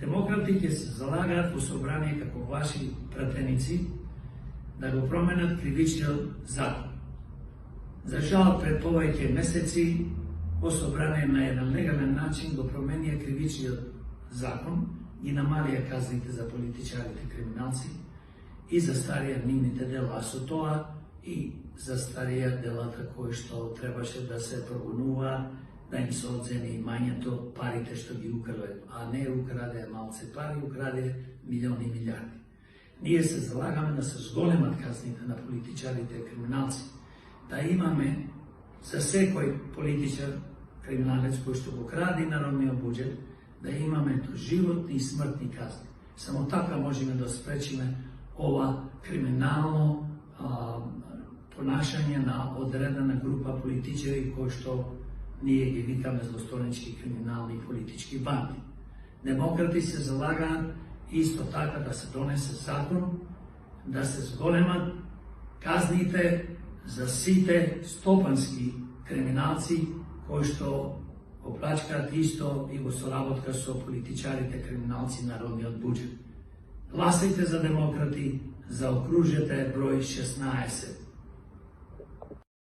Демократи ќе се залагаат во собрание како ваши пратеници да го променат кривичниот закон. За жал, пред повеќе месеци во собрание на еден легален начин го променија кривичниот закон, ги намалија казните за политичарите криминалци и застарија нивните дела, а со тоа и застарија делата кои што требаше да се прогонува, да им се одземе имањето, парите што ги украде, а не украде малце пари, украде милиони и милиарди. Ние се залагаме да се зголемат казните на политичарите и криминалци, да имаме за секој политичар, криминалец кој што го краде народниот буџет, да имаме доживотни и смртни казни. Само така можеме да спречиме ова криминално понашање на одредена група политичари кои што ние ги викаме злосторнички криминални политички банди. Демократи се залагаат исто така да се донесе закон, да се зголемат казните за сите стопански криминалци кои што оплачкаат исто и во соработка со политичарите криминалци народниот буџет. Гласајте за демократи, заокружете број 16.